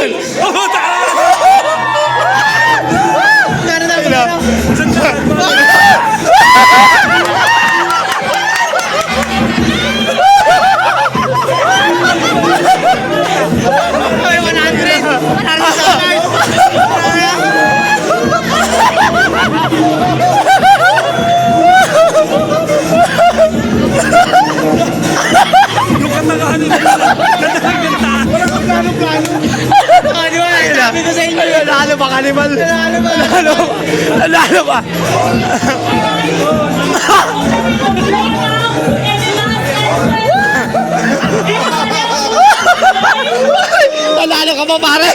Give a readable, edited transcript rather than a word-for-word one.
Yun! Yung katagahan nila. Katagahan. Walang plano-plano. Di ba? Sabi ko sa inyo yun. Lalo ba, kanimal? Lalo ba? Lalo ka pa, pare?